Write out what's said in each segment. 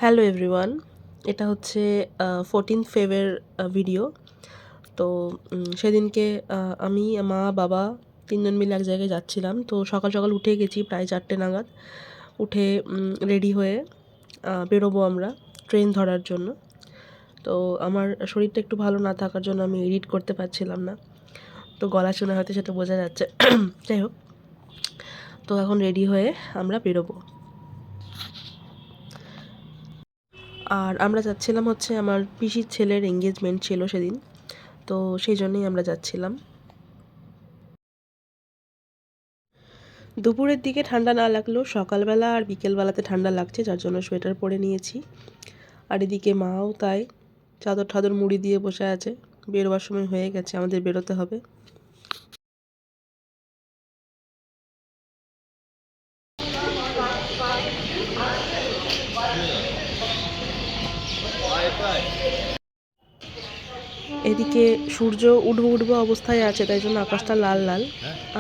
Hello everyone, এটা হচ্ছে 14th ফেবের video. তো সেদিনকে আমি, মা, বাবা ৩ জন মিলে এক জায়গায় যাচ্ছিলাম। তো সকাল সকাল উঠে গেছি প্রায় 4টে নাগাদ। উঠে রেডি হয়ে বেরোবো আমরা ট্রেন ধরার জন্য। তো আমার শরীরটা একটু ভালো না থাকার জন্য আমি এডিট করতে পারছিলাম না। তো গলা শুনে হয়তো সেটা বোঝা যাচ্ছে। যাই হোক, তো এখন রেডি হয়ে আমরা বেরোবো। আর আমরা যাচ্ছিলাম হচ্ছে আমার পিসির ছেলের এঙ্গেজমেন্ট ছিল সেদিন। তো সেই জন্যই আমরা যাচ্ছিলাম। দুপুরের দিকে ঠান্ডা না লাগলেও সকালবেলা আর বিকেলবেলাতে ঠান্ডা লাগছে, যার জন্য সোয়েটার পরে নিয়েছি। আর এদিকে মাও তাই চাদর ঠাদর মুড়ি দিয়ে বসে আছে। বেরোবার সময় হয়ে গেছে, আমাদের বেরোতে হবে। এদিকে সূর্য উঠবো উঠবো অবস্থায় আছে, তাই জন্য আকাশটা লাল লাল।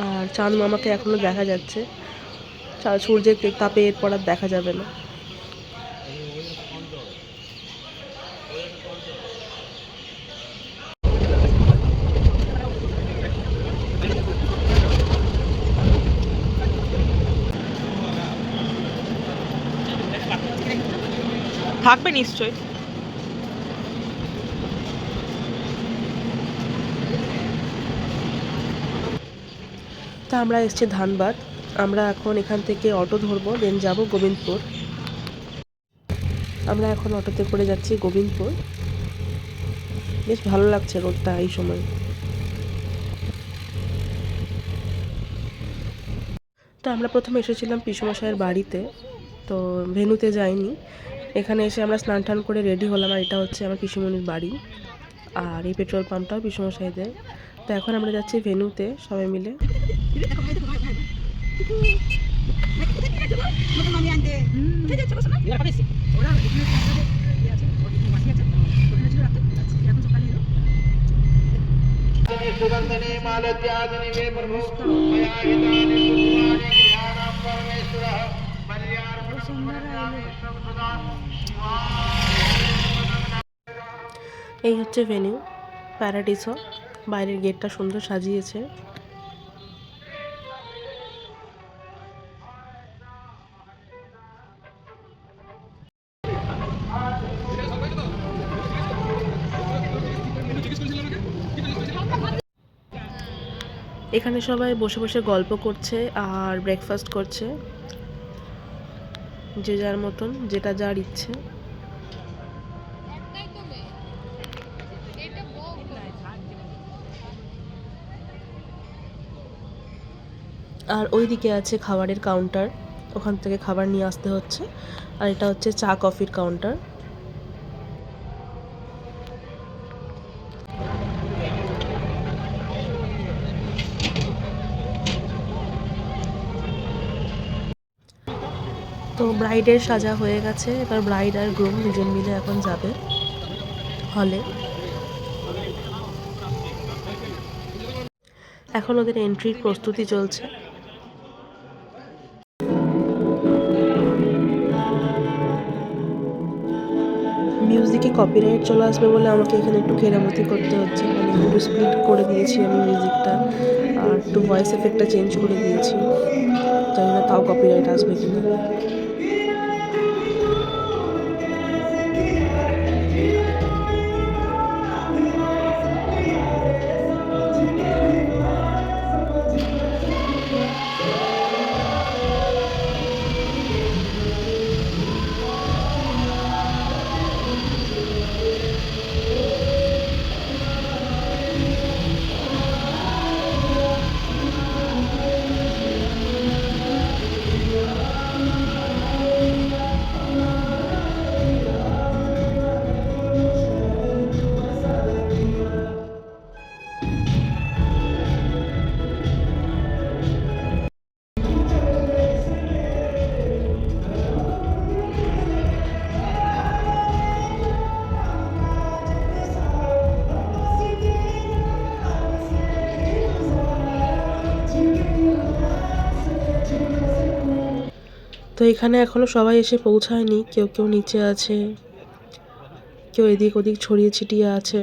আর চাঁদ মামাকে এখনও দেখা যাচ্ছে। সূর্যের তাপে এরপর আর দেখা যাবে না। থাকবে নিশ্চয়ই। তা আমরা এসছি ধানবাদ। আমরা এখন এখান থেকে অটো ধরবো, দেন যাব গোবিন্দপুর। আমরা এখন অটোতে করে যাচ্ছি গোবিন্দপুর। বেশ ভালো লাগছে রোডটা এই সময়। তো আমরা প্রথমে এসেছিলাম পিসুমশাইয়ের বাড়িতে, তো ভেন্যুতে যাইনি। এখানে এসে আমরা স্নান টান করে রেডি হলাম। আর এটা হচ্ছে আমার পিসুমণির বাড়ি, আর এই পেট্রোল পাম্পটাও পিসুমশাইদের। তো এখন আমরা যাচ্ছি ভেন্যুতে সবাই মিলে। सुगंधने मालत्यादिनि वे प्रभु मया हितानि पुष्पाणि गृहाणां परमेश्वरः बल्यार्पणं सदा। এই হচ্ছে ভেন্যু, প্যারাডিসো। বাইরের গেটটা সুন্দর সাজিয়েছে। এখানে সবাই বসে বসে গল্প করছে আর ব্রেকফাস্ট করছে, যে যার মতন, যেটা যার ইচ্ছে। আর ওই দিকে আছে খাবারের কাউন্টার, ওখান থেকে খাবার নিয়ে আসতে হচ্ছে। আর এটা হচ্ছে চা কফির কাউন্টার। তো ব্রাইডের সাজা হয়ে গেছে, এবার ব্রাইড আর গ্রুম দুজন মিলে এখন যাবে হলে। এখন ওদের এন্ট্রির প্রস্তুতি চলছে। মিউজিকে কপিরাইট চলে আসবে বলে আমাকে এখানে একটু কেরামতি করতে হচ্ছে, মানে একটু স্পিড করে দিয়েছি আমি মিউজিকটা, আর একটু ভয়েস এফেক্টটা চেঞ্জ করে দিয়েছি। জানি না তাও কপিরাইট আসবে কিনা। তো এখানে এখনও সবাই এসে পৌঁছায়নি, কেউ কেউ নিচে আছে, কেউ এদিক ওদিক ছড়িয়ে ছিটিয়ে আছে।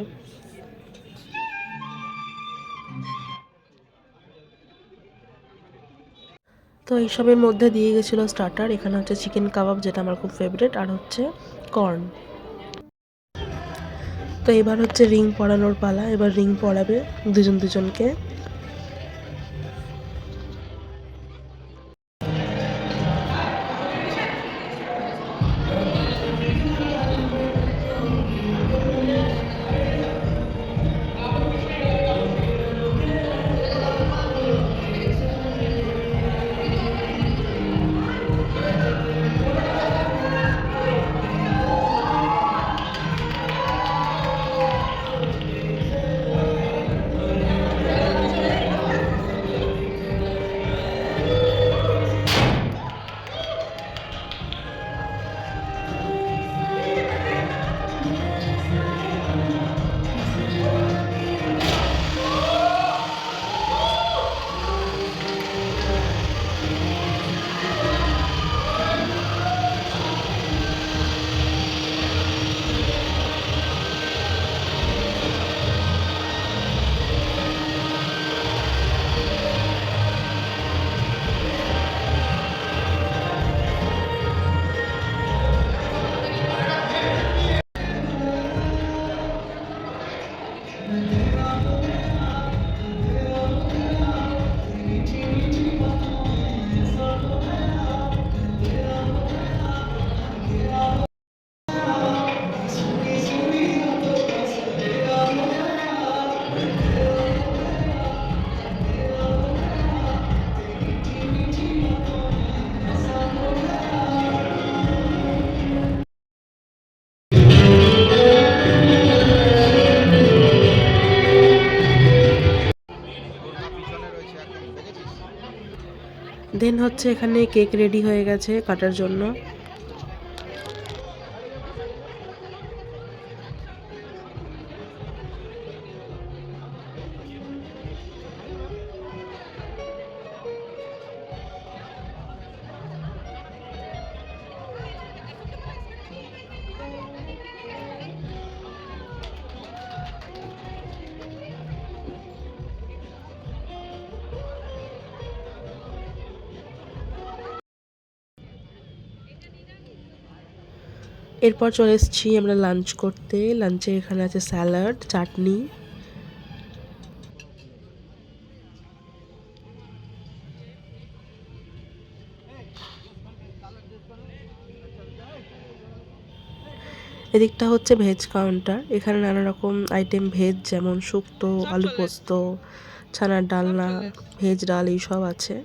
তো এইসবের মধ্যে দিয়ে গেছিলো স্টার্টার। এখানে হচ্ছে চিকেন কাবাব, যেটা আমার খুব ফেভারিট, আর হচ্ছে কর্ন। তো এবার হচ্ছে রিং পরানোর পালা, এবার রিং পরাবে দুজন দুজনকে। দেন হচ্ছে এখানে কেক রেডি হয়ে গেছে কাটার জন্য। এরপর চলে এসেছি আমরা লাঞ্চ করতে। লাঞ্চে এখানে আছে স্যালাড, চাটনি, এদিকটা হচ্ছে ভেজ কাউন্টার। এখানে নানা রকম আইটেম ভেজ, যেমন শুক্তো, আলু পোস্ত, ছানার ডালনা, ভেজ ডাল, এইসব আছে।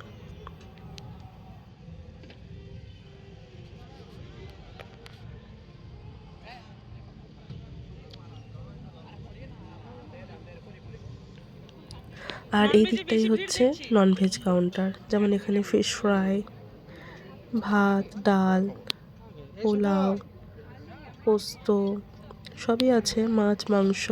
আর এই দিকটাই হচ্ছে ননভেজ কাউন্টার, যেমন এখানে ফিশ ফ্রাই, ভাত, ডাল, পোলাও, পোস্ত সবই আছে, মাছ, মাংস।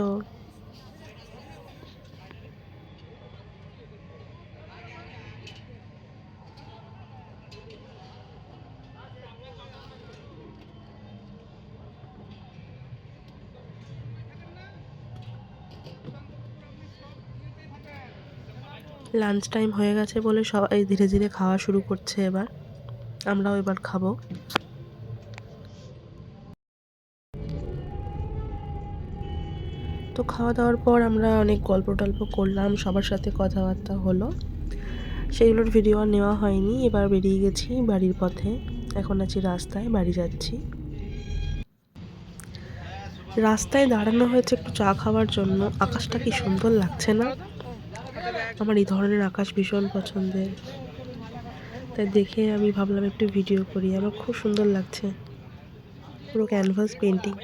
লাঞ্চ টাইম হয়ে গেছে বলে সবাই ধীরে ধীরে খাওয়া শুরু করছে। এবার আমরাও এবার খাবো। তো খাওয়া দাওয়ার পর আমরা অনেক গল্প টল্প করলাম, সবার সাথে কথাবার্তা হলো, সেইগুলোর ভিডিও আর নেওয়া হয়নি। এবার বেরিয়ে গেছি বাড়ির পথে, এখন আছি রাস্তায়, বাড়ি যাচ্ছি। রাস্তায় দাঁড়ানো হয়েছে একটু চা খাওয়ার জন্য। আকাশটা কি সুন্দর লাগছে না? আমার এই ধরনের আকাশ ভীষণ পছন্দের, তাই দেখে আমি ভাবলাম একটু ভিডিও করি। আমার খুব সুন্দর লাগছে, পুরো ক্যানভাস পেন্টিং।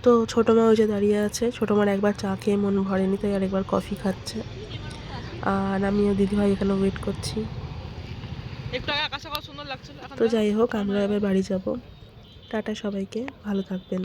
তো ছোটো মা ওই যে দাঁড়িয়ে আছে, ছোটো মার একবার চা খেয়ে মন ভরেনি, তাই আরেকবার কফি খাচ্ছে। আর আমিও দিদিভাই এখানে ওয়েট করছি। একটু আগে আকাশটা কত সুন্দর লাগছিল এখন তো যাই হোক আমরা এবার বাড়ি যাব। টাটা সবাইকে, ভালো থাকবেন।